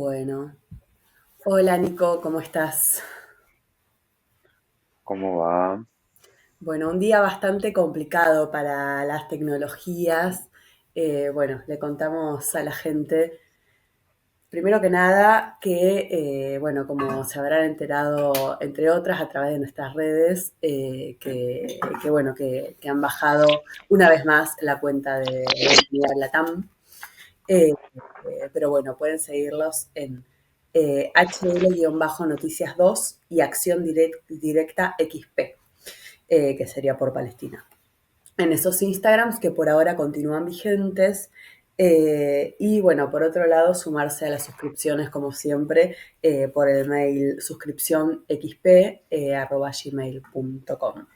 Bueno, hola Nico, ¿cómo estás? ¿Cómo va? Bueno, un día bastante complicado para las tecnologías. Bueno, le contamos a la gente, primero que nada, que, bueno, como se habrán enterado, entre otras, a través de nuestras redes, bueno, que han bajado una vez más la cuenta de Humanidad Latam. Eh, pero bueno, pueden seguirlos en HL-Noticias 2 y Acción Directa XP, que sería por Palestina. En esos Instagrams que por ahora continúan vigentes. Y bueno, por otro lado, sumarse a las suscripciones como siempre por el mail suscripcionxp@gmail.com.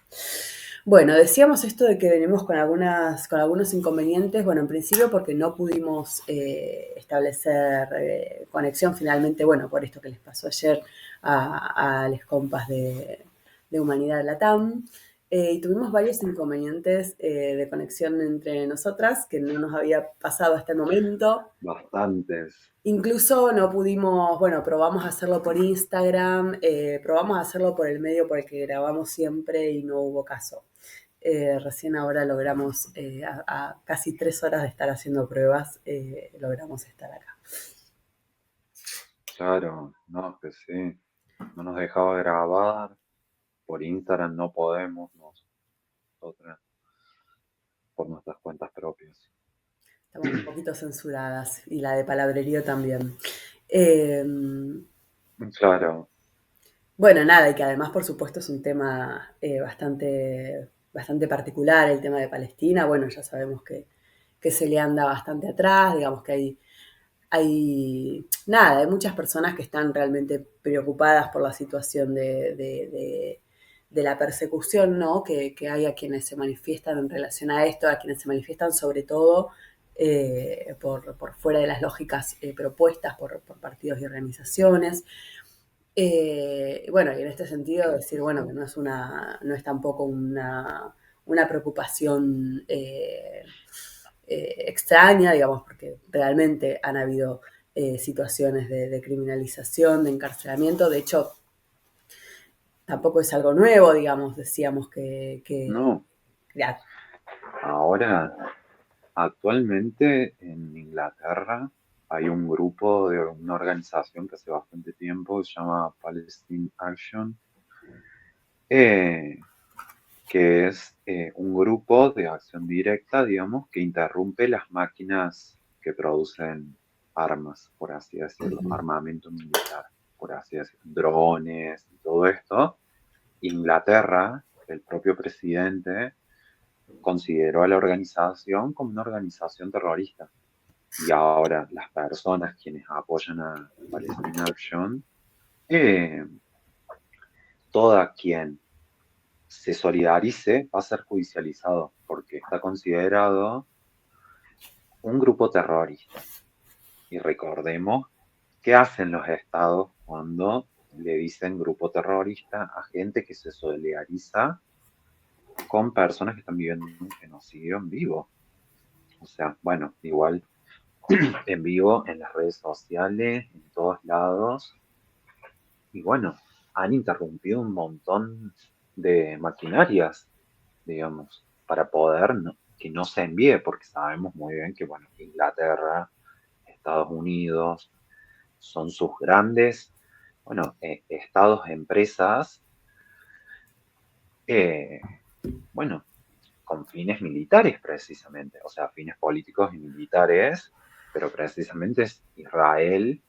Bueno, decíamos esto de que venimos con algunos inconvenientes, bueno, en principio porque no pudimos establecer conexión finalmente, bueno, por esto que les pasó ayer a los compas de Humanidad Latam. Y tuvimos varios inconvenientes de conexión entre nosotras que no nos había pasado hasta el momento. Bastantes. Incluso no pudimos, bueno, probamos a hacerlo por Instagram, probamos a hacerlo por el medio por el que grabamos siempre y no hubo caso. Recién ahora logramos, a casi 3 horas de estar haciendo pruebas, logramos estar acá. Claro, no, que sí. No nos dejaba grabar. Por Instagram no podemos nosotras, por nuestras cuentas propias. Estamos un poquito censuradas y la de palabrerío también. Eh, Claro, Bueno, nada, y que además, por supuesto, es un tema bastante particular, el tema de Palestina. Bueno, ya sabemos que se le anda bastante atrás, digamos que nada, hay muchas personas que están realmente preocupadas por la situación de la persecución, ¿no? Que hay a quienes se manifiestan en relación a esto, a quienes se manifiestan sobre todo por fuera de las lógicas propuestas por partidos y organizaciones. Bueno, y en este sentido decir, bueno, que no es tampoco una preocupación extraña, digamos, porque realmente han habido situaciones de criminalización, de encarcelamiento. De hecho, tampoco es algo nuevo, digamos, decíamos no. ya, Ahora, actualmente en Inglaterra hay un grupo de una organización que hace bastante tiempo que se llama Palestine Action, eh, que es un grupo de acción directa, digamos, que interrumpe las máquinas que producen armas, por así decirlo, armamento militar, por así decirlo, drones y todo esto. Inglaterra, el propio presidente, consideró a la organización como una organización terrorista. Y ahora las personas quienes apoyan a Palestine Action, eh, toda quien se solidarice va a ser judicializado porque está considerado un grupo terrorista. Y recordemos qué hacen los estados cuando le dicen grupo terrorista a gente que se solidariza con personas que están viviendo un genocidio en vivo. O sea, bueno, igual en vivo en las redes sociales, en todos lados. Y bueno, han interrumpido un montón de maquinarias, digamos, para poder que no se envíe, porque sabemos muy bien que, bueno, Inglaterra, Estados Unidos, son sus grandes, bueno, estados, empresas, eh, bueno, con fines militares precisamente, o sea, fines políticos y militares, pero precisamente es Israel,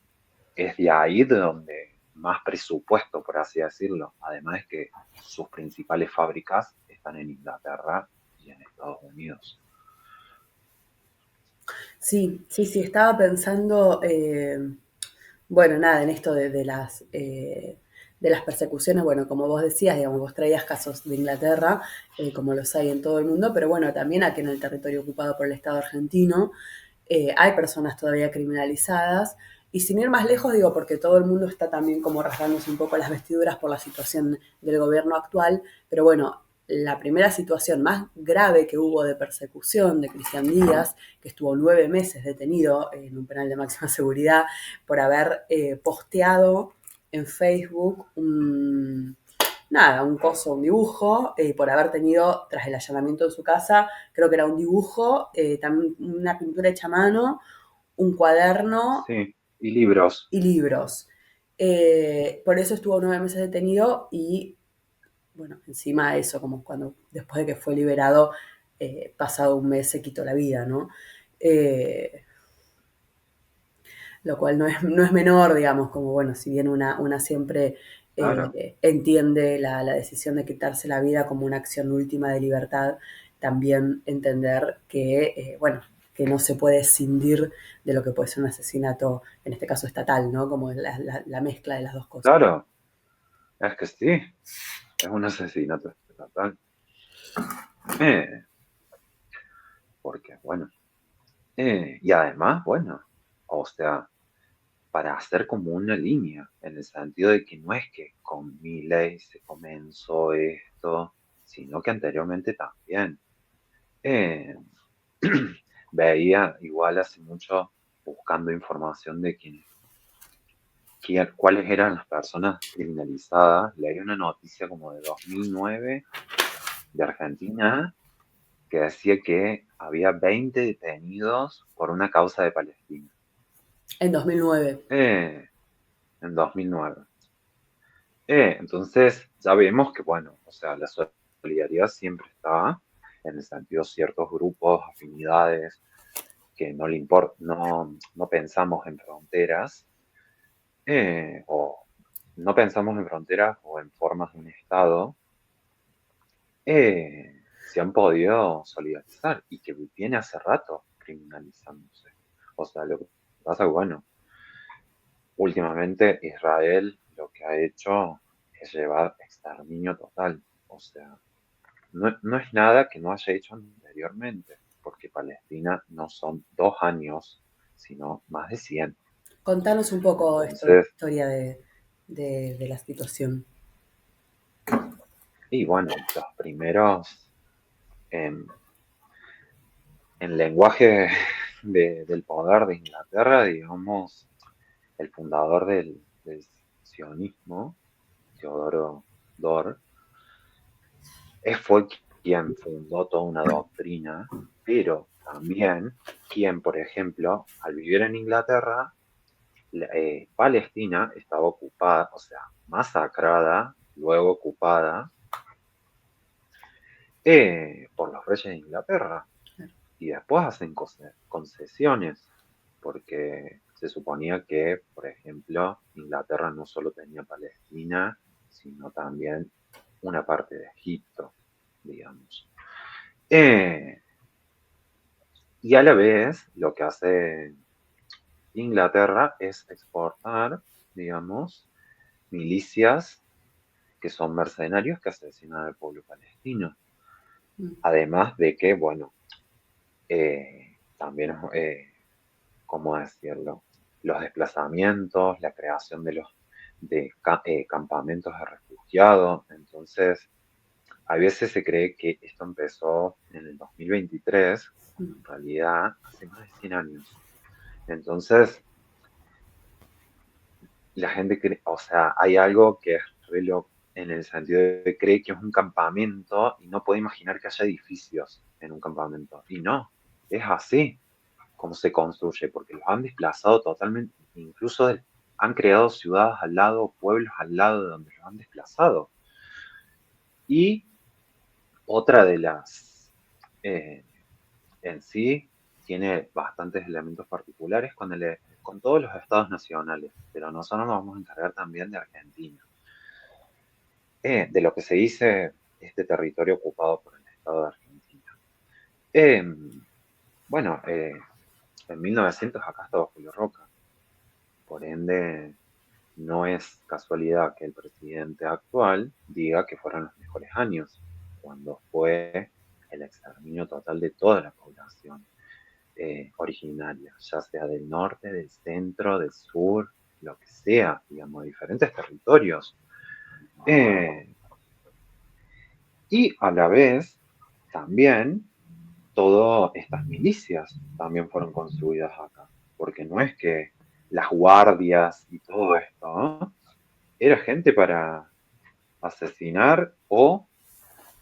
es de ahí de donde más presupuesto, por así decirlo, además es que sus principales fábricas están en Inglaterra y en Estados Unidos. sí, sí, sí, estaba pensando, bueno, nada, en esto de las persecuciones, bueno, como vos decías, digamos, vos traías casos de Inglaterra, como los hay en todo el mundo, pero bueno, también aquí en el territorio ocupado por el Estado argentino hay personas todavía criminalizadas. Y sin ir más lejos, digo, porque todo el mundo está también como rasgándose un poco las vestiduras por la situación del gobierno actual, pero bueno, la primera situación más grave que hubo de persecución de Cristian Díaz, que estuvo 9 meses detenido en un penal de máxima seguridad por haber posteado en Facebook un dibujo, por haber tenido, tras el allanamiento de su casa, creo que era un dibujo, también una pintura hecha a mano, un cuaderno Sí, y libros. y libros. Por eso estuvo 9 meses detenido y, bueno, encima de eso, como cuando después de que fue liberado, pasado un mes se quitó la vida, ¿no? Eh, lo cual no es menor, digamos, como bueno, si bien una siempre Claro, entiende la decisión de quitarse la vida como una acción última de libertad, también entender que, bueno, que no se puede escindir de lo que puede ser un asesinato, en este caso estatal, ¿no? Como la mezcla de las dos cosas. claro, es que sí, es un asesinato estatal. Eh, porque, bueno, y además, bueno, o sea, para hacer como una línea, en el sentido de que no es que con Milei se comenzó esto, sino que anteriormente también. Eh, Veía igual hace mucho buscando información de cuáles eran las personas criminalizadas. Leí una noticia como de 2009 de Argentina que decía que había 20 detenidos por una causa de Palestina. En 2009. Eh, en 2009. Entonces ya vemos que, bueno, o sea, la solidaridad siempre está, en el sentido de ciertos grupos, afinidades, que no le importa, no pensamos en fronteras, o no pensamos en fronteras o en formas de un Estado, se han podido solidarizar y que viene hace rato criminalizándose. O sea, lo que pasa, bueno, últimamente Israel lo que ha hecho es llevar exterminio total. O sea, no es nada que no haya hecho anteriormente, porque Palestina no son 2 años, sino más de 100. Contanos un poco esto de la Entonces, historia de la situación. y bueno, los primeros en, en lenguaje del poder de Inglaterra, digamos, el fundador del sionismo, Teodoro Dor, fue quien fundó toda una doctrina, pero también quien, por ejemplo, al vivir en Inglaterra, Palestina estaba ocupada, o sea, masacrada, luego ocupada por los reyes de Inglaterra. Y después hacen concesiones, porque se suponía que, por ejemplo, Inglaterra no solo tenía Palestina, sino también una parte de Egipto, digamos. Eh, y a la vez, lo que hace Inglaterra es exportar, digamos, milicias que son mercenarios que asesinan al pueblo palestino. Además de que, bueno, también, ¿cómo decirlo? Los desplazamientos, la creación de campamentos de refugiados. Entonces, a veces se cree que esto empezó en el 2023, cuando en realidad hace más de 100 años. Entonces, la gente cree, o sea, hay algo que es re loco en el sentido de que cree que es un campamento y no puede imaginar que haya edificios en un campamento. Y no, es así como se construye, porque los han desplazado totalmente, incluso han creado ciudades al lado, pueblos al lado de donde los han desplazado. Y otra de las, eh, en sí, tiene bastantes elementos particulares con todos los estados nacionales, pero nosotros nos vamos a encargar también de Argentina, de lo que se dice este territorio ocupado por el Estado de Argentina. Eh, bueno, en 1900 acá estaba Julio Roca, por ende no es casualidad que el presidente actual diga que fueron los mejores años, cuando fue el exterminio total de toda la población originaria, ya sea del norte, del centro, del sur, lo que sea, digamos, diferentes territorios. Eh, Y a la vez, también, todas estas milicias también fueron construidas acá. Porque no es que las guardias y todo esto, ¿no? Era gente para asesinar o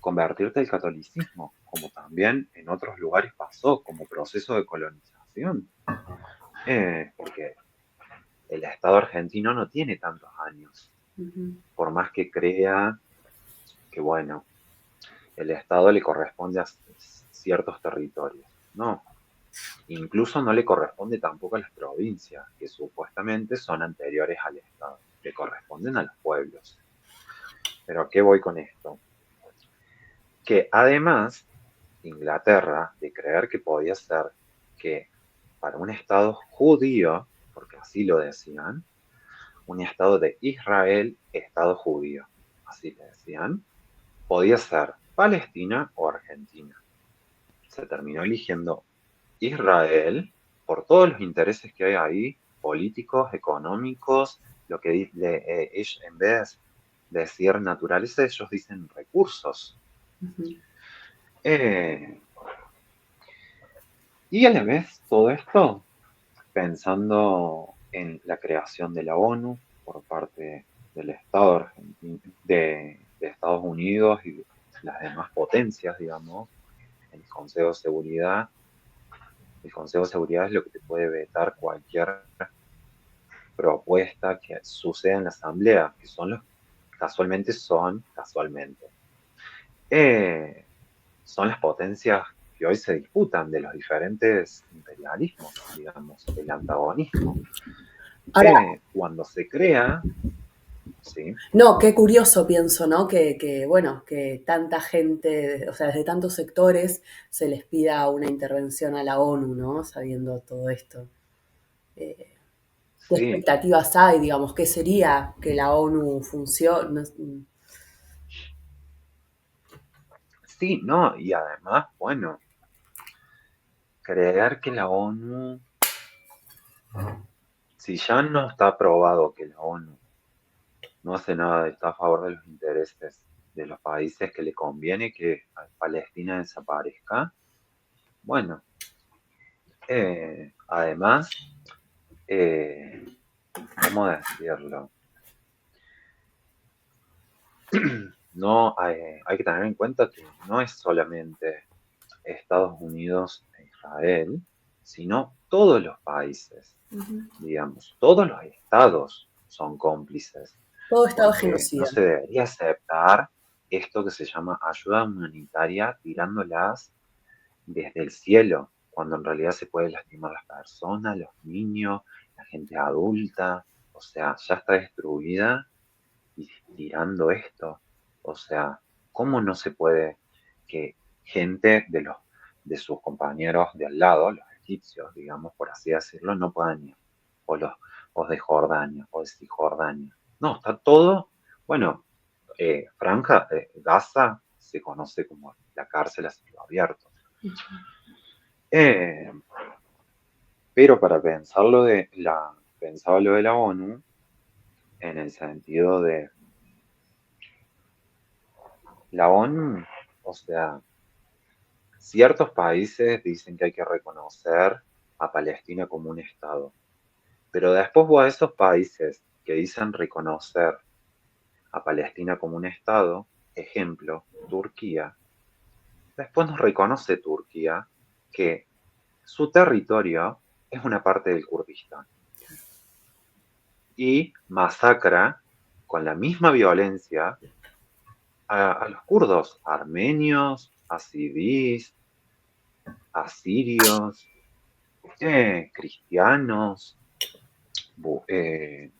convertirte al catolicismo, como también en otros lugares pasó como proceso de colonización. Porque el Estado argentino no tiene tantos años, Ujú. por más que crea que, bueno, el Estado le corresponde a ciertos territorios. No, incluso no le corresponde tampoco a las provincias, que supuestamente son anteriores al Estado, le corresponden a los pueblos. Pero ¿a qué voy con esto? Que además, Inglaterra, de creer que podía ser que para un Estado judío, porque así lo decían, un Estado de Israel, Estado judío, así le decían, podía ser Palestina o Argentina. Se terminó eligiendo Israel por todos los intereses que hay ahí, políticos, económicos, lo que ellos, en vez de decir naturaleza, ellos dicen recursos. Ujú. Eh, y a la vez todo esto pensando en la creación de la ONU por parte del Estado argentino, de Estados Unidos y las demás potencias, digamos, el Consejo de Seguridad. El Consejo de Seguridad es lo que te puede vetar cualquier propuesta que suceda en la Asamblea, que son casualmente, eh, son las potencias que hoy se disputan de los diferentes imperialismos, digamos, el antagonismo. Ahora, Cuando se crea, sí, no, qué curioso pienso, ¿no? Bueno, que tanta gente, o sea, desde tantos sectores se les pida una intervención a la ONU, ¿no? Sabiendo todo esto. Eh, ¿Qué sí, expectativas hay, digamos? ¿Qué sería que la ONU funcione? sí, no, y además, bueno, creer que la ONU, si ya no está probado que la ONU no hace nada, está a favor de los intereses de los países que le conviene que Palestina desaparezca, bueno, además, eh, ¿cómo decirlo? No hay que tener en cuenta que no es solamente Estados Unidos e Israel, sino todos los países, Ujú. digamos, todos los estados son cómplices, Todo Estado porque no genocida. se debería aceptar esto que se llama ayuda humanitaria tirándolas desde el cielo, cuando en realidad se puede lastimar a las personas, los niños, la gente adulta, o sea, ya está destruida y tirando esto. O sea, ¿cómo no se puede que gente de sus compañeros de al lado, los egipcios, digamos, por así decirlo, no puedan ir? O los o de Jordania, o de Cisjordania. No, está todo, bueno, Gaza se conoce como la cárcel a cielo abierto. Eh, pero para pensaba lo de la ONU en el sentido de la ONU, o sea, ciertos países dicen que hay que reconocer a Palestina como un Estado, pero después vos a esos países que dicen reconocer a Palestina como un Estado, ejemplo, Turquía, después nos reconoce Turquía que su territorio es una parte del Kurdistán y masacra con la misma violencia a los kurdos, armenios, asidís, asirios, cristianos, eh,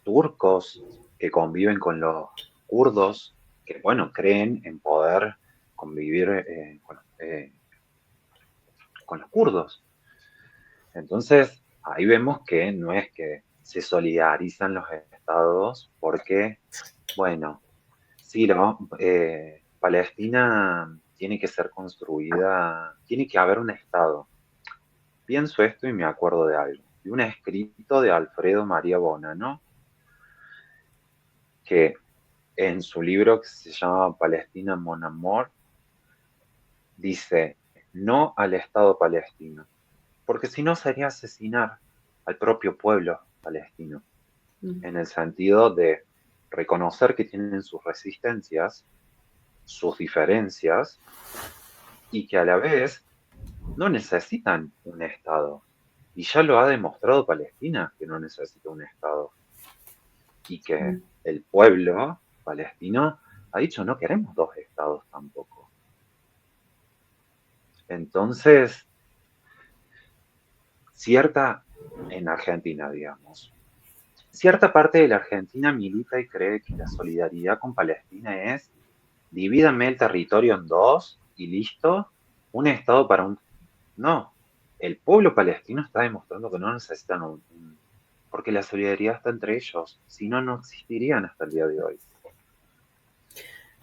turcos que conviven con los kurdos, que bueno, creen en poder convivir con los kurdos. Entonces, ahí vemos que no es que se solidarizan los estados porque, bueno, sí, Palestina tiene que ser construida, tiene que haber un estado. Pienso esto y me acuerdo de algo, de un escrito de Alfredo María Bonano, que en su libro que se llama Palestina Mon Amour, dice no al Estado palestino, porque si no sería asesinar al propio pueblo palestino, mm, en el sentido de reconocer que tienen sus resistencias, sus diferencias, y que a la vez no necesitan un Estado. Y ya lo ha demostrado Palestina, que no necesita un Estado. Y que mm. el pueblo palestino ha dicho no queremos dos Estados tampoco. Entonces, en Argentina, digamos, cierta parte de la Argentina milita y cree que la solidaridad con Palestina es divídame el territorio en dos y listo, un Estado para un... No, el pueblo palestino está demostrando que no necesitan porque la solidaridad está entre ellos, si no, no existirían hasta el día de hoy.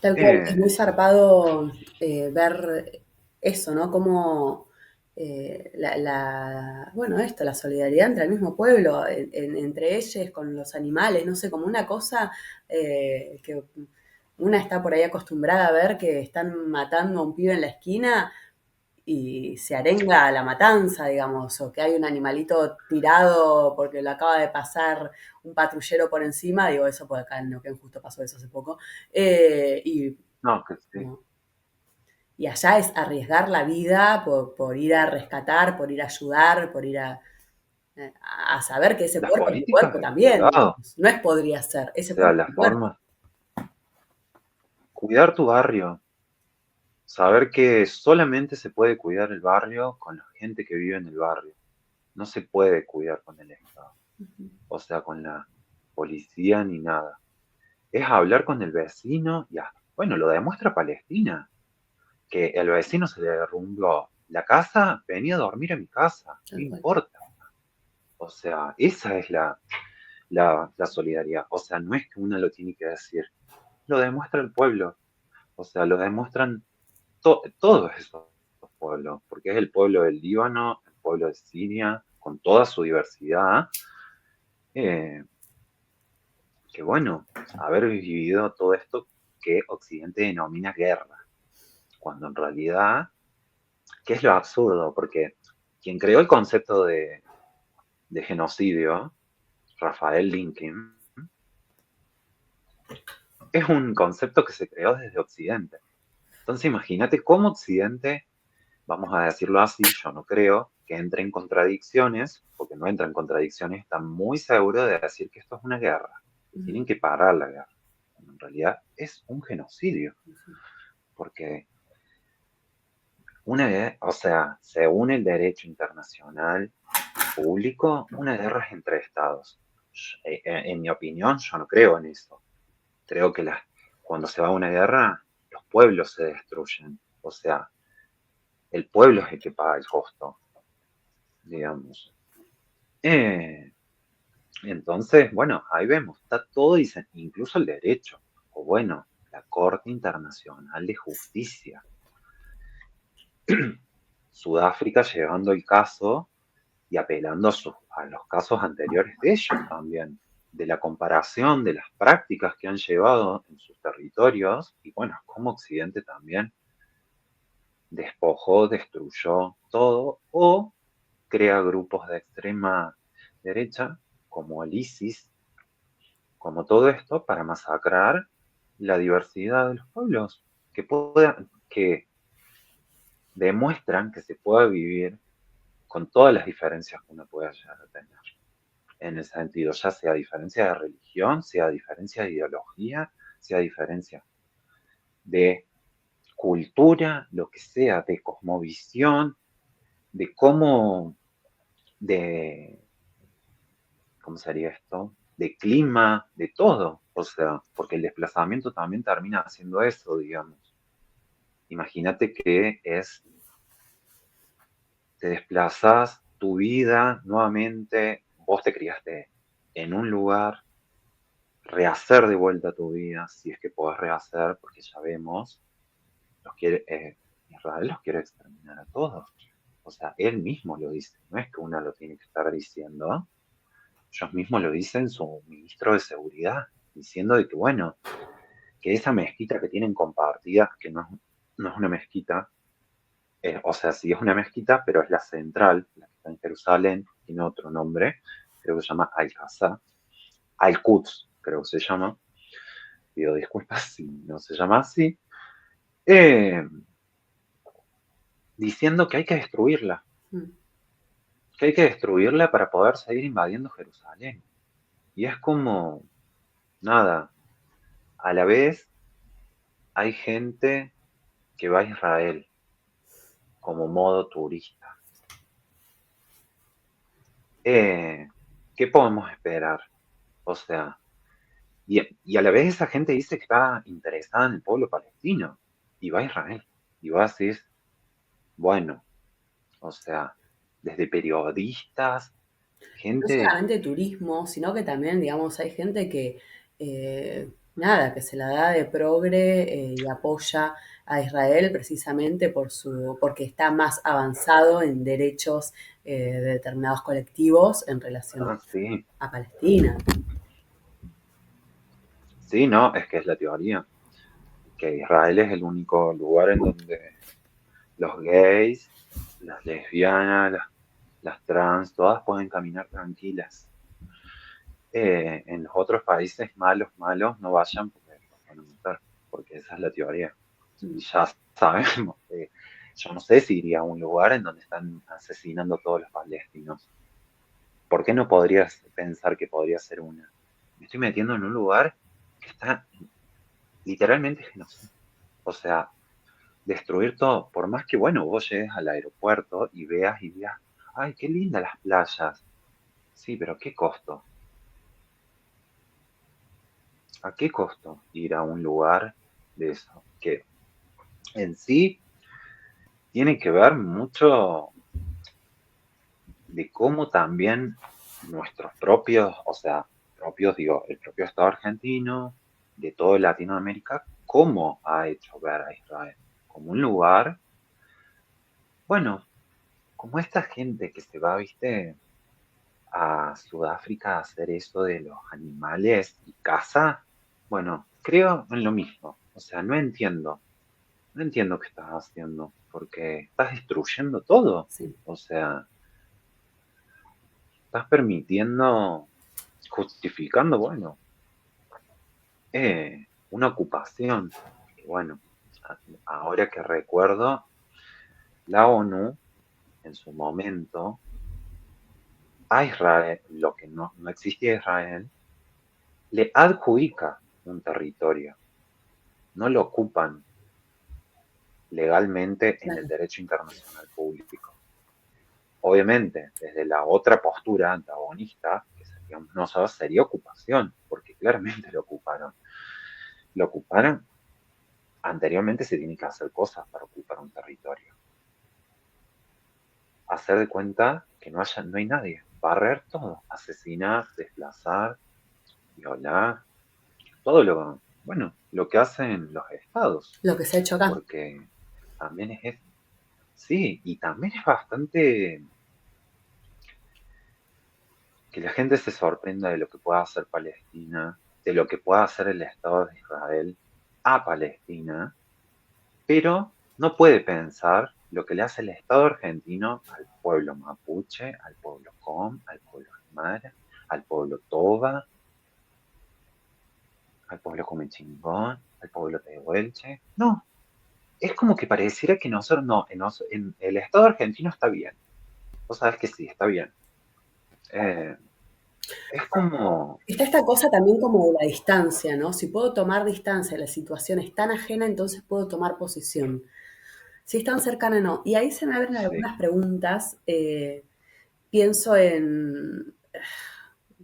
Tal cual, es muy Eh, zarpado ver eso, ¿no? Como bueno, esto, la solidaridad entre el mismo pueblo, entre ellos, con los animales, no sé, como una cosa que una está por ahí acostumbrada a ver que están matando a un pibe en la esquina y se arenga a la matanza, digamos, o que hay un animalito tirado porque lo acaba de pasar un patrullero por encima, digo, eso por acá en Neuquén justo pasó eso hace poco, y, no, que sí. como- y allá es arriesgar la vida por ir a rescatar, por ir a ayudar, por ir a saber que ese Las cuerpo es tu políticas cuerpo de también, cuidado, digamos. No es podría ser, o ese sea, cuerpo es la tu cuerpo. forma, cuidar tu barrio, saber que solamente se puede cuidar el barrio con la gente que vive en el barrio, no se puede cuidar con el Estado, o sea, con la policía ni nada. Es hablar con el vecino y, bueno, lo demuestra Palestina, que el vecino se le derrumbó la casa, venía a dormir a mi casa, no Tal cual. importa. O sea, esa es la solidaridad. O sea, no es que uno lo tiene que decir, lo demuestra el pueblo. O sea, lo demuestran todos esos pueblos, porque es el pueblo del Líbano, el pueblo de Siria, con toda su diversidad, eh, que bueno, haber vivido todo esto que Occidente denomina guerra, cuando en realidad, ¿qué es lo absurdo? Porque quien creó el concepto de genocidio, Rafael Lincoln, es un concepto que se creó desde Occidente. Entonces imagínate cómo Occidente, vamos a decirlo así, yo no creo que entre en contradicciones, porque no entra en contradicciones, está muy seguro de decir que esto es una guerra, que tienen que parar la guerra. Cuando en realidad es un genocidio, porque o sea, según el derecho internacional público, una guerra es entre estados. En mi opinión, yo no creo en eso. Creo que cuando se va a una guerra, los pueblos se destruyen. O sea, el pueblo es el que paga el costo, digamos. Eh, entonces, bueno, ahí vemos, está todo, dice, incluso el derecho, o bueno, la Corte Internacional de Justicia. Sudáfrica llevando el caso y apelando a los casos anteriores de ellos también, de la comparación de las prácticas que han llevado en sus territorios y bueno, como Occidente también despojó, destruyó todo o crea grupos de extrema derecha como el ISIS, como todo esto para masacrar la diversidad de los pueblos que demuestran que se puede vivir con todas las diferencias que uno pueda llegar a tener. En el sentido, ya sea diferencia de religión, sea diferencia de ideología, sea diferencia de cultura, lo que sea, de cosmovisión, de de, ¿cómo sería esto? De clima, de todo. O sea, porque el desplazamiento también termina haciendo eso, digamos. Imagínate que te desplazas tu vida nuevamente, vos te criaste en un lugar, rehacer de vuelta tu vida, si es que podés rehacer, porque ya vemos, Israel los quiere exterminar a todos. O sea, él mismo lo dice, no es que uno lo tiene que estar diciendo, ellos mismos lo dicen su ministro de seguridad, diciendo de que, bueno, que esa mezquita que tienen compartida, que no es una mezquita, o sea, sí es una mezquita, pero es la central, la que está en Jerusalén, tiene otro nombre, creo que se llama Al-Aqsa, Al-Quds, creo que se llama, pido disculpas si no se llama así, eh, diciendo que hay que destruirla, Mm. que hay que destruirla para poder seguir invadiendo Jerusalén. Y es como, nada, a la vez hay gente que va a Israel como modo turista. Eh, ¿Qué podemos esperar? O sea, y a la vez esa gente dice que está interesada en el pueblo palestino y va a Israel. Y va a decir, bueno, o sea, desde periodistas, No gente, solamente turismo, sino que también, digamos, hay gente que, nada, que se la da de progre y apoya a Israel precisamente porque está más avanzado en derechos de determinados colectivos en relación sí, a Palestina. sí, no, es que es la teoría, que Israel es el único lugar en donde los gays, las lesbianas, las trans, todas pueden caminar tranquilas. En los otros países malos, no vayan porque los van a matar, porque esa es la teoría. Y ya sabemos, yo no sé si iría a un lugar en donde están asesinando a todos los palestinos. ¿Por qué no podrías pensar que podría ser una? Me estoy metiendo en un lugar que está literalmente genocidio. O sea, destruir todo, por más que, bueno, vos llegues al aeropuerto y veas, ay, qué lindas las playas. Sí, pero ¿qué costo? ¿A qué costo ir a un lugar de eso? Que en sí tiene que ver mucho de cómo también nuestros propios, o sea, propios, digo, el propio Estado argentino, de toda Latinoamérica, cómo ha hecho ver a Israel como un lugar, bueno, como esta gente que se va, viste, a Sudáfrica a hacer eso de los animales y caza, bueno, creo en lo mismo. O sea, no entiendo qué estás haciendo, porque estás destruyendo todo. Sí. O sea, estás permitiendo, justificando, bueno, una ocupación. Y bueno, ahora que recuerdo, la ONU en su momento a Israel, lo que no existía Israel, le adjudica un territorio, no lo ocupan legalmente en el Claro. derecho internacional público. Obviamente, desde la otra postura antagonista, que seríamos nosotros, sería ocupación, porque claramente lo ocuparon. Lo ocuparon, anteriormente se tienen que hacer cosas para ocupar un territorio. Hacer de cuenta que no hay nadie. Barrer todo. Asesinar, desplazar, violar, todo bueno, lo que hacen los estados. Lo que se ha hecho acá. Porque también sí, y también es bastante que la gente se sorprenda de lo que pueda hacer Palestina, de lo que pueda hacer el Estado de Israel a Palestina, pero no puede pensar lo que le hace el Estado argentino al pueblo mapuche, al pueblo com, al pueblo aymara, al pueblo toba, al pueblo comechingón, al pueblo tehuelche. No, es como que pareciera que nosotros no, en el Estado argentino está bien. Vos sabés que sí, está bien. Eh, es como, Está esta cosa también como de la distancia, ¿no? Si puedo tomar distancia de la situación es tan ajena, entonces puedo tomar posición. Si es tan cercana, no. Y ahí se me abren sí, algunas preguntas. Pienso en,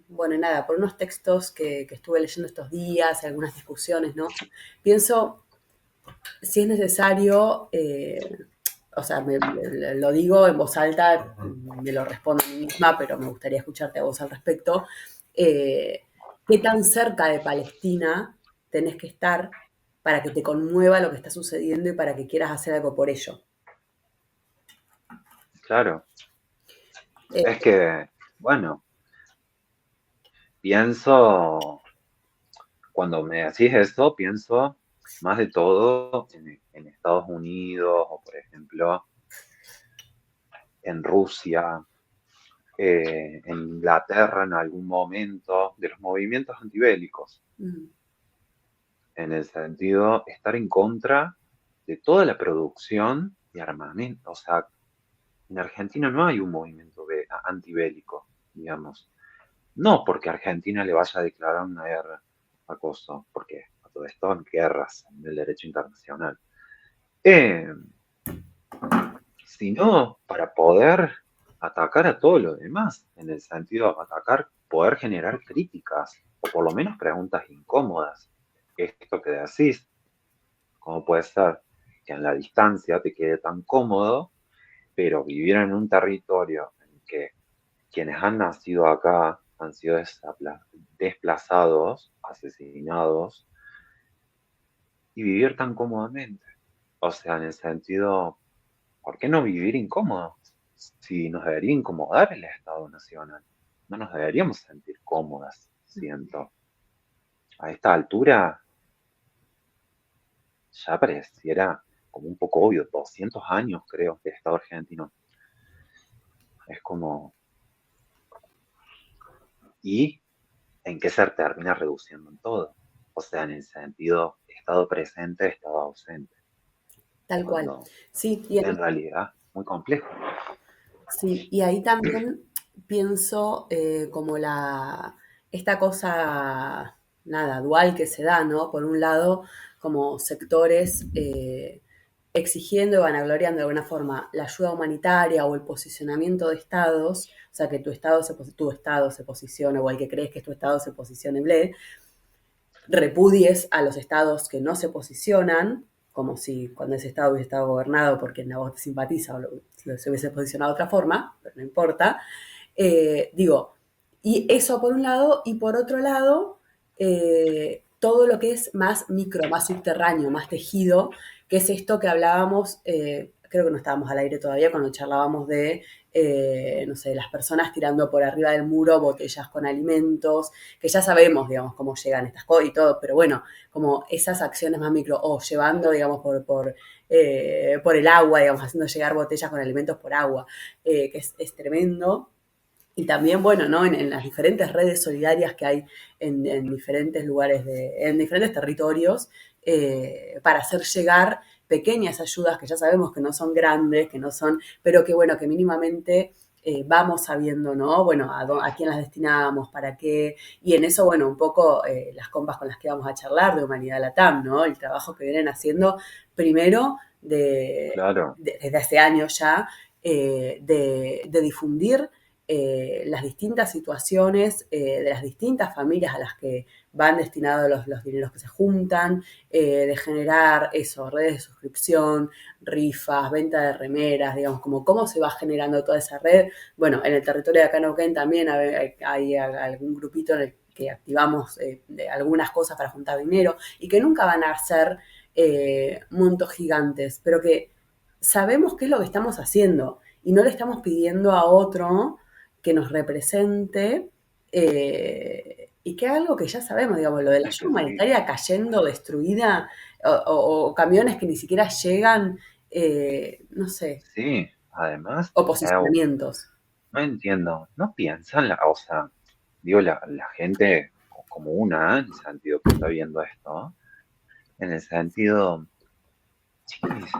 bueno, nada, por unos textos que estuve leyendo estos días, algunas discusiones, ¿no? Pienso si es necesario, o sea, lo digo en voz alta, me lo respondo a mí misma, pero me gustaría escucharte a vos al respecto. Eh, ¿Qué tan cerca de Palestina tenés que estar para que te conmueva lo que está sucediendo y para que quieras hacer algo por ello? claro. Es Eh, que, bueno, pienso cuando me decís eso, pienso más de todo en Estados Unidos o, por ejemplo, en Rusia, en Inglaterra en algún momento, de los movimientos antibélicos, Mm, en el sentido estar en contra de toda la producción de armamento. O sea, en Argentina no hay un movimiento antibélico, digamos. No porque Argentina le vaya a declarar una guerra a Kosovo, porque a todo esto en guerras en el derecho internacional. Eh, Sino para poder atacar a todo lo demás, en el sentido de atacar, poder generar críticas, o por lo menos preguntas incómodas. Esto que decís, ¿cómo puede ser que en la distancia te quede tan cómodo, pero vivir en un territorio en que quienes han nacido acá han sido desplazados, asesinados, y vivir tan cómodamente? O sea, en el sentido, ¿por qué no vivir incómodos? Si nos debería incomodar el Estado Nacional, no nos deberíamos sentir cómodas, siento. A esta altura ya pareciera como un poco obvio, 200 años creo del Estado argentino. Es como, ¿y en qué se termina reduciendo en todo? O sea, en el sentido Estado presente, Estado ausente, tal cual. cuando Sí, en realidad es muy complejo. sí, y ahí también pienso como esta cosa, nada, dual que se da, ¿no? Por un lado, como sectores exigiendo y vanagloriando de alguna forma la ayuda humanitaria o el posicionamiento de estados, o sea, que tu estado se posicione o el que crees que tu estado se posicione, repudies a los estados que no se posicionan, como si cuando ese estado hubiese estado gobernado porque a vos te simpatiza o se hubiese posicionado de otra forma, pero no importa. Digo, y eso por un lado, y por otro lado, todo lo que es más micro, más subterráneo, más tejido, que es esto que hablábamos, creo que no estábamos al aire todavía cuando charlábamos de, no sé, las personas tirando por arriba del muro botellas con alimentos, que ya sabemos, digamos, cómo llegan estas cosas y todo, pero bueno, como esas acciones más micro, o llevando, digamos, por el agua, digamos, haciendo llegar botellas con alimentos por agua, que es tremendo. Y también, bueno, ¿no? En las diferentes redes solidarias que hay en diferentes lugares, en diferentes territorios, para hacer llegar pequeñas ayudas que ya sabemos que no son grandes, que no son, pero que bueno, que mínimamente vamos sabiendo, ¿no? Bueno, a quién las destinamos, para qué, y en eso, bueno, un poco las compas con las que vamos a charlar de Humanidad Latam, ¿no? El trabajo que vienen haciendo primero Claro, desde hace años ya, de difundir las distintas situaciones de las distintas familias a las que van destinados los dineros que se juntan, de generar eso, redes de suscripción, rifas, venta de remeras, digamos, como cómo se va generando toda esa red. Bueno, en el territorio de acá en Neuquén también hay algún grupito en el que activamos algunas cosas para juntar dinero y que nunca van a ser montos gigantes, pero que sabemos qué es lo que estamos haciendo y no le estamos pidiendo a otro que nos represente y que algo que ya sabemos, digamos, lo de la es ayuda que sí, humanitaria cayendo destruida o camiones que ni siquiera llegan, no sé, sí, además, o posicionamientos. no entiendo, no piensan, o sea, digo, la gente como una, en el sentido que está viendo esto, en el sentido, chiquis,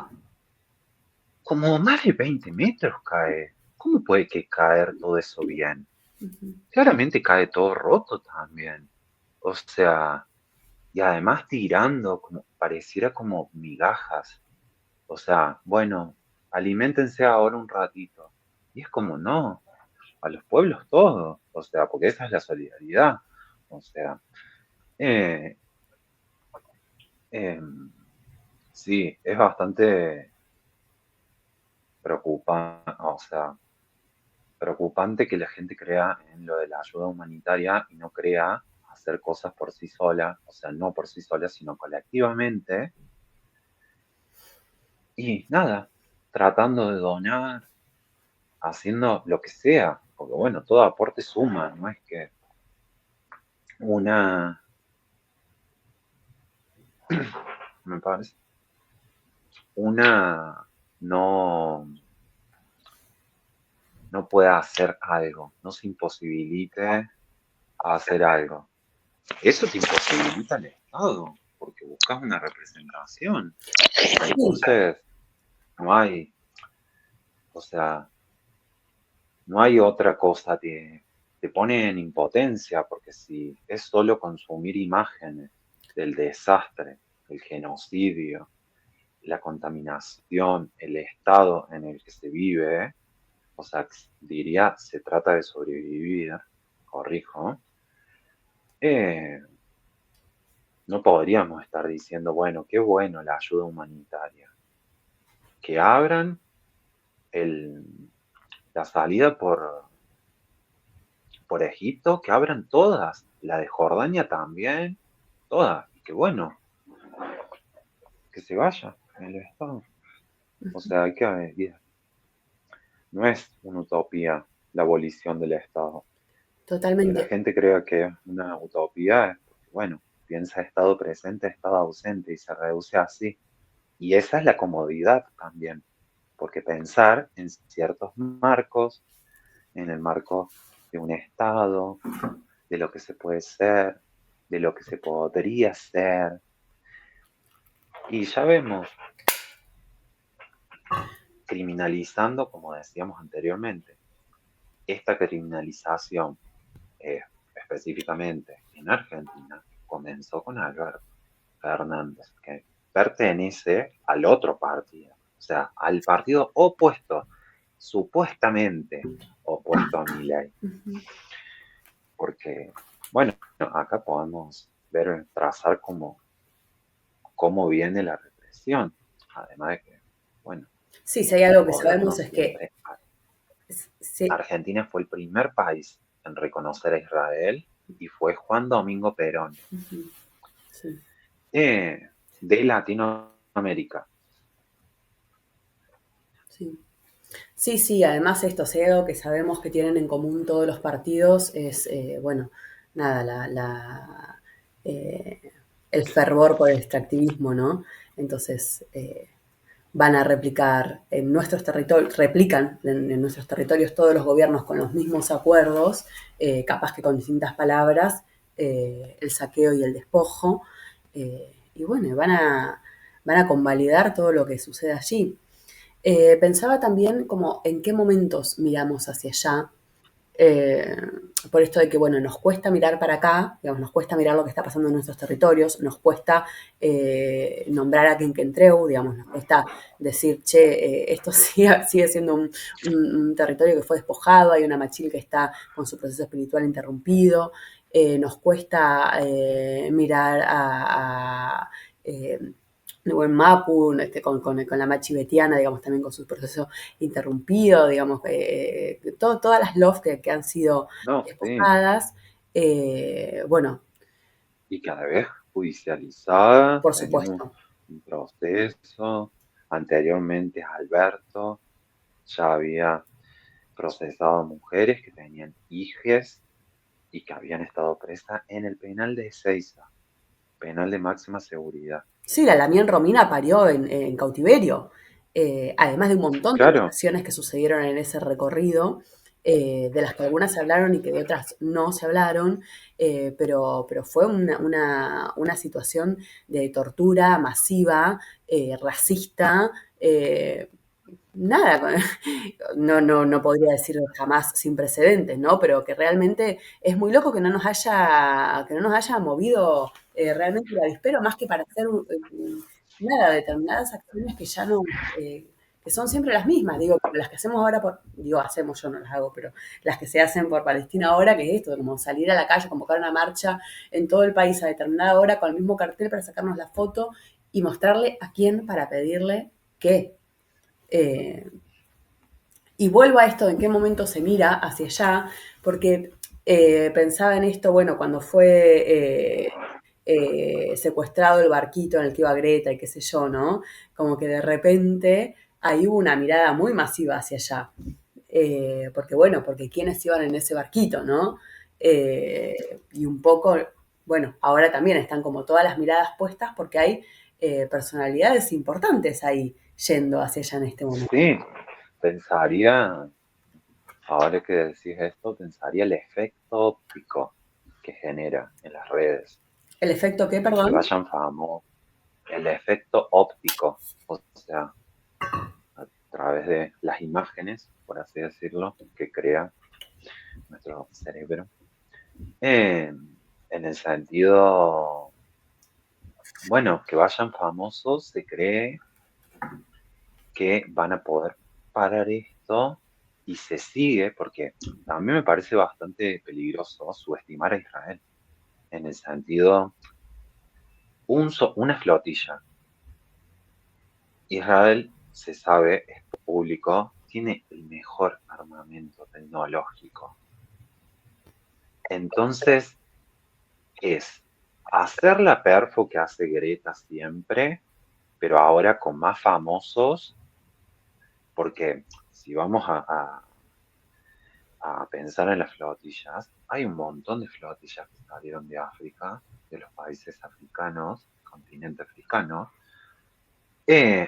como más de 20 metros cae. ¿Cómo puede que caer todo eso bien? Ujú. Claramente cae todo roto también. O sea, y además tirando, como pareciera como migajas. O sea, bueno, aliméntense ahora un ratito. Y es como, no, a los pueblos todos. O sea, porque esa es la solidaridad. O sea, eh, eh, sí, es bastante preocupante, o sea, preocupante que la gente crea en lo de la ayuda humanitaria y no crea hacer cosas por sí sola, o sea, no por sí sola, sino colectivamente. Y nada, tratando de donar, haciendo lo que sea, porque bueno, todo aporte suma, no es que una, me parece, una no, no pueda hacer algo, no se imposibilite a hacer algo. Eso te imposibilita el Estado, porque buscas una representación. Sí, Entonces, no hay, o sea, no hay otra cosa, te pone en impotencia, porque si es solo consumir imágenes del desastre, el genocidio, la contaminación, el estado en el que se vive, o sea, diría, se trata de sobrevivir, corrijo, eh, no podríamos estar diciendo, bueno, qué bueno la ayuda humanitaria, que abran el, la salida por Egipto, que abran todas, la de Jordania también, todas, y que bueno, que se vaya el Estado. O sea, hay que ver, no es una utopía la abolición del Estado. Que la totalmente. gente crea que es una utopía es porque, bueno, piensa Estado presente, Estado ausente y se reduce así. Y esa es la comodidad también, porque pensar en ciertos marcos, en el marco de un Estado, de lo que se puede ser, de lo que se podría ser. Y ya vemos, criminalizando, como decíamos anteriormente, esta criminalización específicamente en Argentina comenzó con Alberto Fernández, que pertenece al otro partido, o sea, al partido opuesto, supuestamente opuesto a Milei, porque, bueno, acá podemos ver, trazar cómo viene la represión, además de que, bueno, Sí, si hay algo que gobernó sabemos es que siempre. sí, Argentina fue el primer país en reconocer a Israel y fue Juan Domingo Perón, sí. de Latinoamérica. Sí. Sí, sí, además esto, si hay algo que sabemos que tienen en común todos los partidos es, bueno, nada, eh, el fervor por el extractivismo, ¿no? Entonces, van a replicar en nuestros territorios, replican en nuestros territorios todos los gobiernos con los mismos acuerdos, capaz que con distintas palabras, el saqueo y el despojo, y bueno, van a convalidar todo lo que sucede allí. Pensaba también como en qué momentos miramos hacia allá, eh, por esto de que, bueno, nos cuesta mirar para acá, digamos, nos cuesta mirar lo que está pasando en nuestros territorios, nos cuesta nombrar a Quinquentreu, digamos, nos cuesta decir, che, esto sigue siendo un territorio que fue despojado, hay una machil que está con su proceso espiritual interrumpido, nos cuesta mirar buen Mapu, con la Machi Betiana, digamos, también con su proceso interrumpido, digamos, todas las LOF que han sido No, sí, despojadas, bueno, y cada vez judicializada, por tenemos supuesto. un proceso. Anteriormente Alberto ya había procesado mujeres que tenían hijes y que habían estado presas en el penal de Ezeiza, penal de máxima seguridad. Sí, la Lamien Romina parió en cautiverio, además de un montón de Claro, violaciones que sucedieron en ese recorrido, de las que algunas se hablaron y que de otras no se hablaron, pero fue una situación de tortura masiva, racista, nada, no podría decir jamás sin precedentes, ¿no? Pero que realmente es muy loco que no nos haya movido realmente el avispero más que para hacer nada, determinadas acciones que ya no, que son siempre las mismas, digo, las que hacemos ahora digo, hacemos, yo no las hago, pero las que se hacen por Palestina ahora, que es esto, como salir a la calle, convocar una marcha en todo el país a determinada hora con el mismo cartel para sacarnos la foto y mostrarle a quién para pedirle qué. Eh, y vuelvo a esto, en qué momento se mira hacia allá, porque pensaba en esto, bueno, cuando fue secuestrado el barquito en el que iba Greta y qué sé yo, ¿no? Como que de repente ahí hubo una mirada muy masiva hacia allá. Porque bueno, porque quiénes iban en ese barquito, ¿no? Y un poco bueno, ahora también están como todas las miradas puestas porque hay personalidades importantes ahí yendo hacia allá en este momento. Sí, pensaría, ahora que decís esto, pensaría el efecto óptico que genera en las redes, ¿El efecto qué, que perdón? vayan famosos, el efecto óptico, o sea, a través de las imágenes, por así decirlo, que crea nuestro cerebro, en el sentido, bueno, que vayan famosos, se cree que van a poder parar esto y se sigue, porque a mí me parece bastante peligroso subestimar a Israel, en el sentido, una flotilla. Israel, se sabe, es público, tiene el mejor armamento tecnológico. Entonces, es hacer la perfo que hace Greta siempre, pero ahora con más famosos, porque si vamos a pensar en las flotillas, hay un montón de flotillas que salieron de África, de los países africanos, continente africano.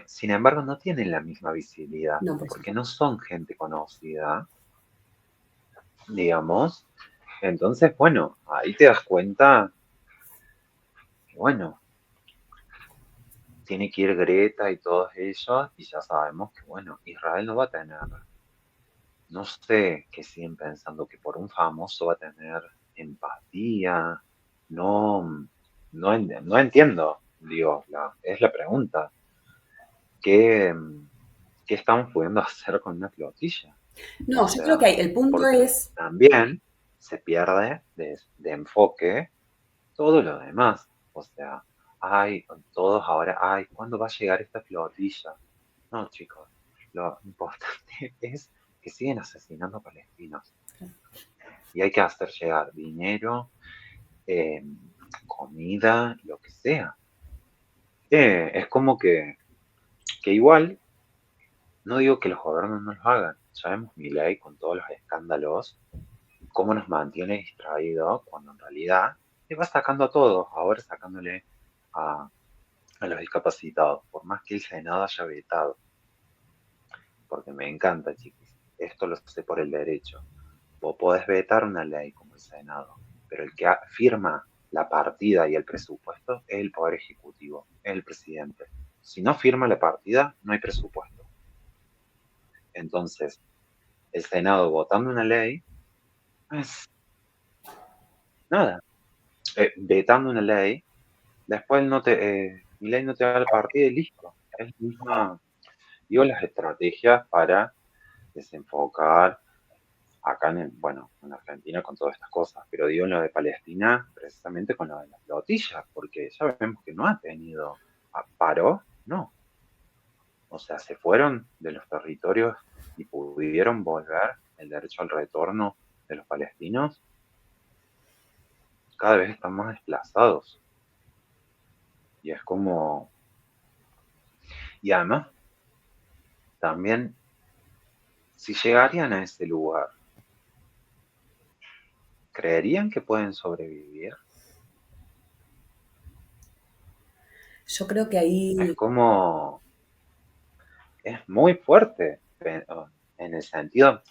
Sin embargo, no tienen la misma visibilidad, No, por porque supuesto. no son gente conocida, digamos. Entonces, bueno, ahí te das cuenta que, bueno, tiene que ir Greta y todos ellos, y ya sabemos que, bueno, Israel no va a tener, no sé, que siguen pensando que por un famoso va a tener empatía. No, no entiendo, digo, es la pregunta. ¿Qué, qué estamos pudiendo hacer con una flotilla? O No, yo creo que sea, el punto porque es, también se pierde de enfoque todo lo demás. O sea, ay, todos ahora, ay, ¿cuándo va a llegar esta flotilla? No, chicos, lo importante es que siguen asesinando palestinos y hay que hacer llegar dinero, eh, comida, lo que sea. Es como que igual, no digo que los gobiernos no los hagan. Sabemos Milei con todos los escándalos, cómo nos mantiene distraídos cuando en realidad le va sacando a todos, ahora sacándole a, a los discapacitados, por más que el Senado haya vetado, porque me encanta, chiquis, esto lo sé por el derecho. Vos podés vetar una ley como el Senado, pero el que firma la partida y el presupuesto es el Poder Ejecutivo, es el presidente. Si no firma la partida, no hay presupuesto. Entonces, el Senado votando una ley es nada. Vetando una ley, después mi ley no te da la partida y listo. Es la misma, digo, las estrategias para desenfocar acá bueno, en Argentina con todas estas cosas, pero digo en lo de Palestina precisamente con lo de las flotillas, porque ya vemos que no ha tenido paro, no. O sea, se fueron de los territorios y pudieron volver el derecho al retorno de los palestinos, cada vez están más desplazados. Y es como, y además, también, si llegarían a ese lugar, ¿creerían que pueden sobrevivir? yo creo que Es ahí, como, es muy fuerte en el sentido,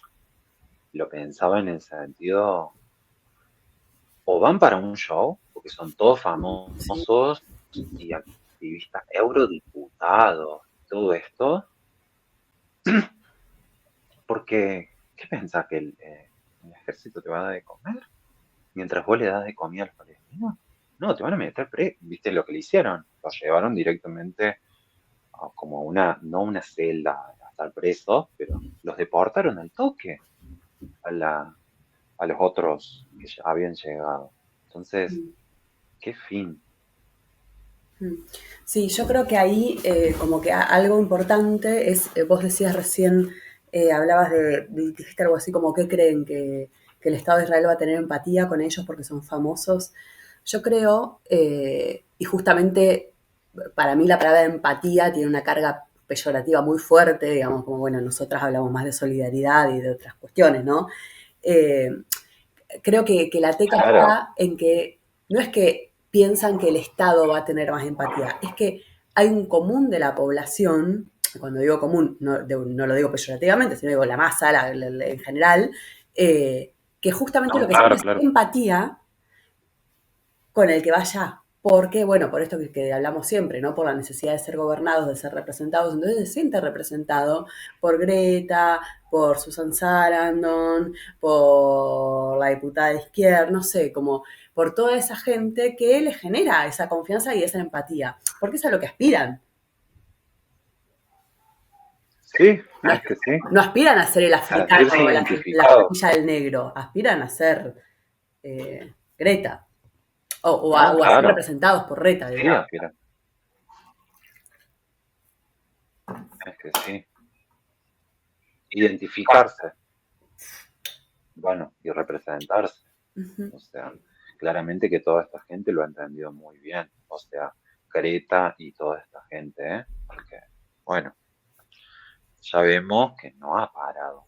lo pensaba en el sentido, o van para un show, porque son todos sí, famosos y activistas, eurodiputados, todo esto, porque, ¿qué pensás que el ejército te va a dar de comer mientras vos le das de comida a los palestinos? No, te van a meter ¿viste lo que le hicieron? Lo llevaron directamente como no una celda a estar presos, pero los deportaron al toque a, la, a los otros que ya habían llegado. Entonces, qué fin. sí, yo creo que ahí como que algo importante es, vos decías recién, hablabas dijiste algo así como que creen que el Estado de Israel va a tener empatía con ellos porque son famosos. Yo creo, y justamente para mí la palabra empatía tiene una carga peyorativa muy fuerte, digamos, como bueno, nosotras hablamos más de solidaridad y de otras cuestiones, ¿no? Eh, creo que la tecla Claro, está en que no es que piensan que el Estado va a tener más empatía, es que hay un común de la población, cuando digo común, no lo digo peyorativamente, sino digo la masa en general, que justamente lo No, que siente claro, es claro. empatía con el que vaya. Porque, bueno, por esto que hablamos siempre, ¿no? Por la necesidad de ser gobernados, de ser representados. Entonces se siente representado por Greta, por Susan Sarandon, por la diputada de izquierda, no sé, como por toda esa gente que le genera esa confianza y esa empatía. Porque es a lo que aspiran. Sí, No, es que sí. no aspiran a ser el africano Sentirse o la identificado. familia del negro, aspiran a ser Greta. No, O a ser claro. representados por Greta, Sí, digamos. aspira. Es que sí. Identificarse, bueno, y representarse. Ujú. O sea, claramente que toda esta gente lo ha entendido muy bien. O sea, Greta y toda esta gente, ¿eh? Porque, bueno, ya vemos que no ha parado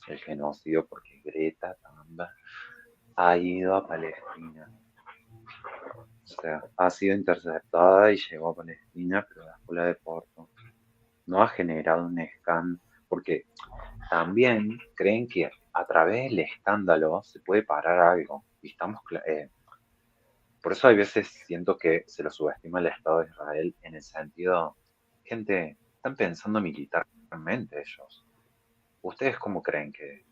el genocidio porque Greta Thunberg ha ido a Palestina. O sea, ha sido interceptada y llegó a Palestina, pero después la deportó. No ha generado un escándalo, porque también creen que a través del escándalo se puede parar algo. Y por eso hay veces siento que se lo subestima el Estado de Israel en el sentido, gente, están pensando militarmente ellos. ¿Ustedes cómo creen que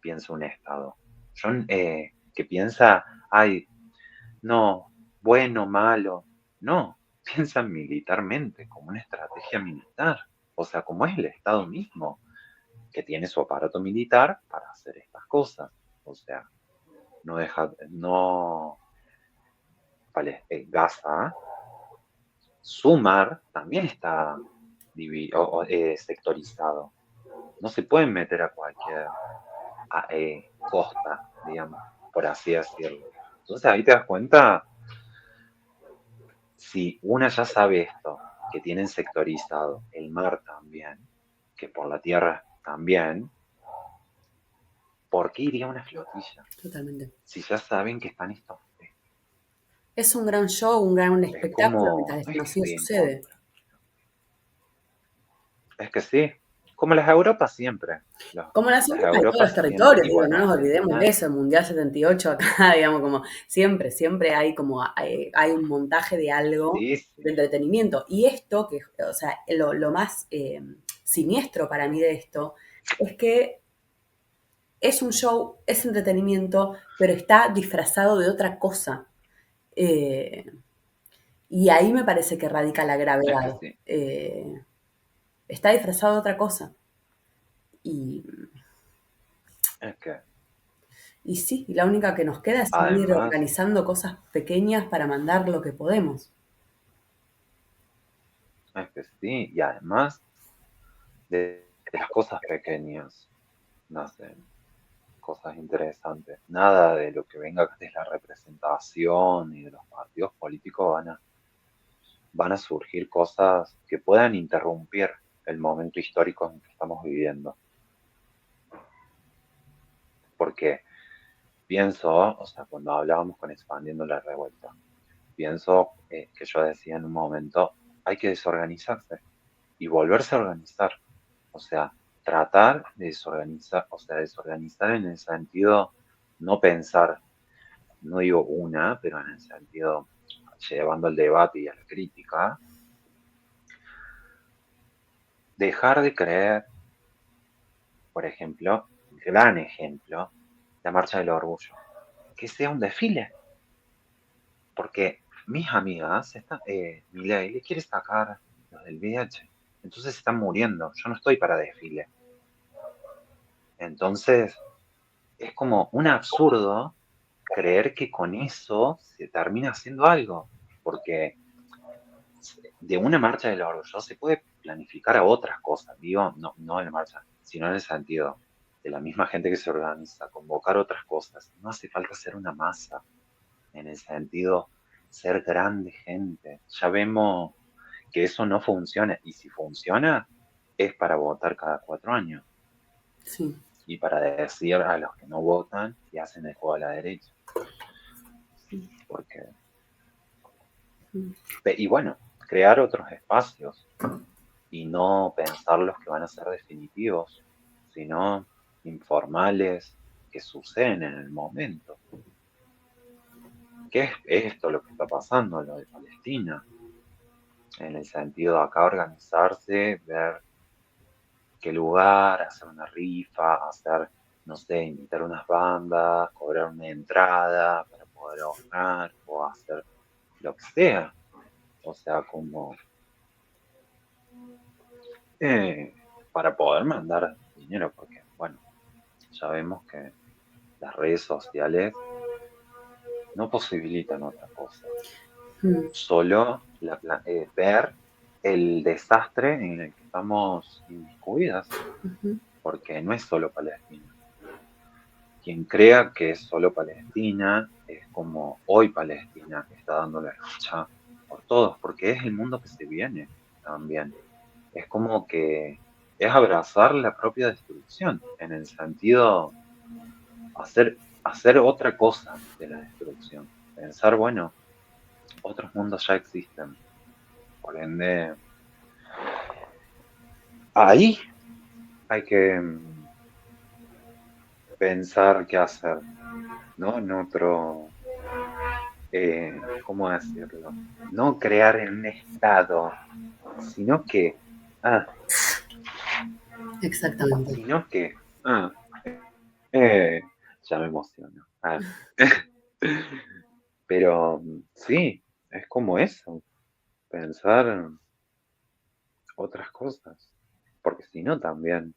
piensa un Estado? Son que piensa, ay, no, bueno, malo. No, piensan militarmente, como una estrategia militar. O sea, como es el Estado mismo, que tiene su aparato militar para hacer estas cosas. O sea, no deja, no, Gaza, Sumar también está sectorizado. No se pueden meter a cualquier costa, digamos, por así decirlo. Entonces ahí te das cuenta, si una ya sabe esto, que tienen sectorizado el mar también, que por la tierra también, ¿por qué iría una flotilla? Totalmente. Si ya saben que están estos. Es un gran show, un gran Es espectáculo, como, mientras no es que desconocido estoy en sucede. contra. Es que sí, como las Europas siempre. Como las Las Europas de todos los Europas siempre. territorios, Y digo, no bueno, nos olvidemos de Argentina, eso, el Mundial 78 acá, digamos, como siempre, siempre hay como, hay un montaje de algo sí, de sí. entretenimiento. Y esto, que, o sea, lo más siniestro para mí de esto, es que es un show, es entretenimiento, pero está disfrazado de otra cosa. Eh, y ahí me parece que radica la Es que gravedad. sí. Está disfrazado de otra cosa. Y, Es que y sí, y la única que nos queda es seguir además, organizando cosas pequeñas para mandar lo que podemos. es que sí. Y además de las cosas pequeñas nacen cosas interesantes. Nada de lo que venga de la representación y de los partidos políticos van a surgir cosas que puedan interrumpir el momento histórico en que estamos viviendo. Porque pienso, o sea, cuando hablábamos con Expandiendo la Revuelta, pienso que yo decía en un momento, hay que desorganizarse y volverse a organizar. O sea, tratar de desorganizar, o sea, desorganizar en el sentido, no pensar, no digo una, pero en el sentido, llevando al debate y a la crítica, dejar de creer, por ejemplo, gran ejemplo, la Marcha del Orgullo, que sea un desfile, porque mis amigas, Milei le quiere sacar los del VIH, entonces están muriendo, yo no estoy para desfile. Entonces, es como un absurdo creer que con eso se termina haciendo algo, porque de una marcha del orgullo se puede planificar a otras cosas, digo, no, no en la marcha, sino en el sentido de la misma gente que se organiza, convocar otras cosas. No hace falta ser una masa, en el sentido ser grande gente. Ya vemos que eso no funciona, y si funciona es para votar cada 4 años Sí. y para decir a los que no votan que hacen el juego a la derecha. ¿Por qué? Y bueno, crear otros espacios y no pensar los que van a ser definitivos, sino informales que suceden en el momento. ¿Qué es esto lo que está pasando, lo de Palestina? En el sentido de acá organizarse, ver qué lugar, hacer una rifa, hacer, no sé, invitar unas bandas, cobrar una entrada para poder ahorrar o hacer lo que sea. O sea, como eh, para poder mandar dinero, porque, bueno, ya vemos que las redes sociales no posibilitan otra cosa, Mm, solo ver el desastre en el que estamos inmiscuidas, ujú. porque no es solo Palestina. Quien crea que es solo Palestina es como hoy Palestina que está dando la lucha por todos, porque es el mundo que se viene también. Es como que es abrazar la propia destrucción, en el sentido hacer otra cosa de la destrucción. Pensar, bueno, otros mundos ya existen. Por ende, ahí hay que pensar qué hacer, ¿no? En otro, ¿cómo decirlo? No crear un estado, sino que, ah, Exactamente. sino que, ah, eh, ya me emociono. Pero sí, es como eso, pensar otras cosas, porque si no también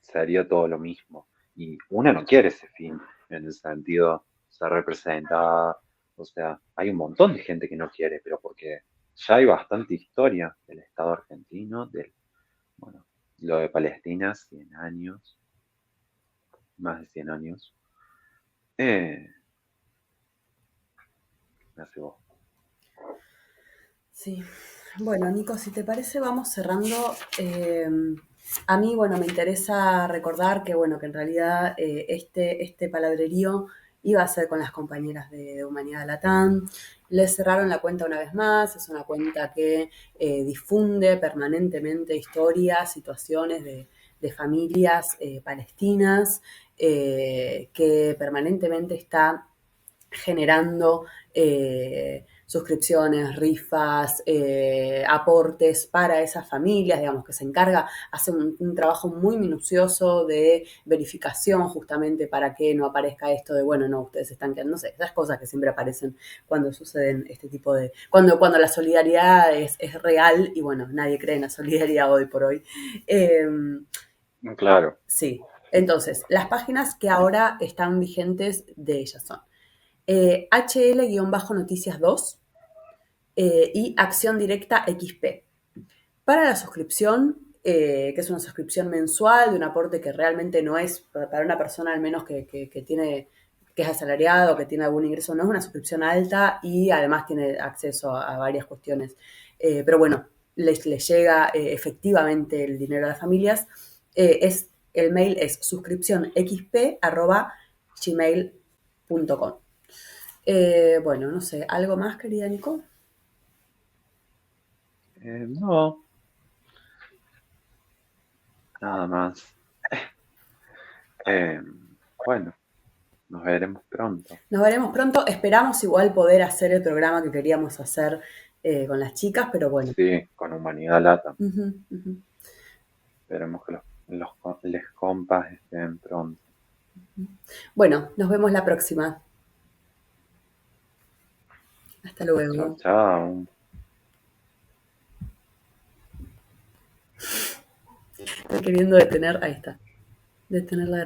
sería todo lo mismo. Y uno no quiere ese fin, en el sentido ser representada, o sea, hay un montón de gente que no quiere, pero porque ya hay bastante historia del Estado argentino, bueno, lo de Palestina, 100 años, más de 100 años. Eh, me hace vos. Sí. Bueno, Nico, si te parece, vamos cerrando. A mí, bueno, me interesa recordar que, bueno, que en realidad este palabrerío iba a ser con las compañeras de Humanidad Latam. Les cerraron la cuenta una vez más. Es una cuenta que difunde permanentemente historias, situaciones de familias palestinas, que permanentemente está generando suscripciones, rifas, aportes para esas familias, digamos, que se encarga, hace un trabajo muy minucioso de verificación justamente para que no aparezca esto de, bueno, no, ustedes están quedando, no sé, esas cosas que siempre aparecen cuando suceden este tipo de, cuando la solidaridad es real y bueno, nadie cree en la solidaridad hoy por hoy. Eh, Claro. sí, entonces, las páginas que ahora están vigentes de ellas son HL-Noticias 2 y Acción Directa XP. Para la suscripción, que es una suscripción mensual de un aporte que realmente no es para una persona al menos que tiene que es asalariado, que tiene algún ingreso, no es una suscripción alta y además tiene acceso a varias cuestiones. Pero bueno, les llega efectivamente el dinero a las familias. El mail es suscripcionxp@gmail.com. Bueno, no sé, ¿algo más, querida Nico? No, nada más. Eh, bueno, nos veremos pronto. Nos veremos pronto. Esperamos igual poder hacer el programa que queríamos hacer con las chicas, pero bueno. Sí, con Humanidad Lata. Ujú, ujú. Esperemos que les compas estén pronto. Bueno, nos vemos la próxima. Hasta Chao, luego. chao. Estoy queriendo detener, ahí está, detener la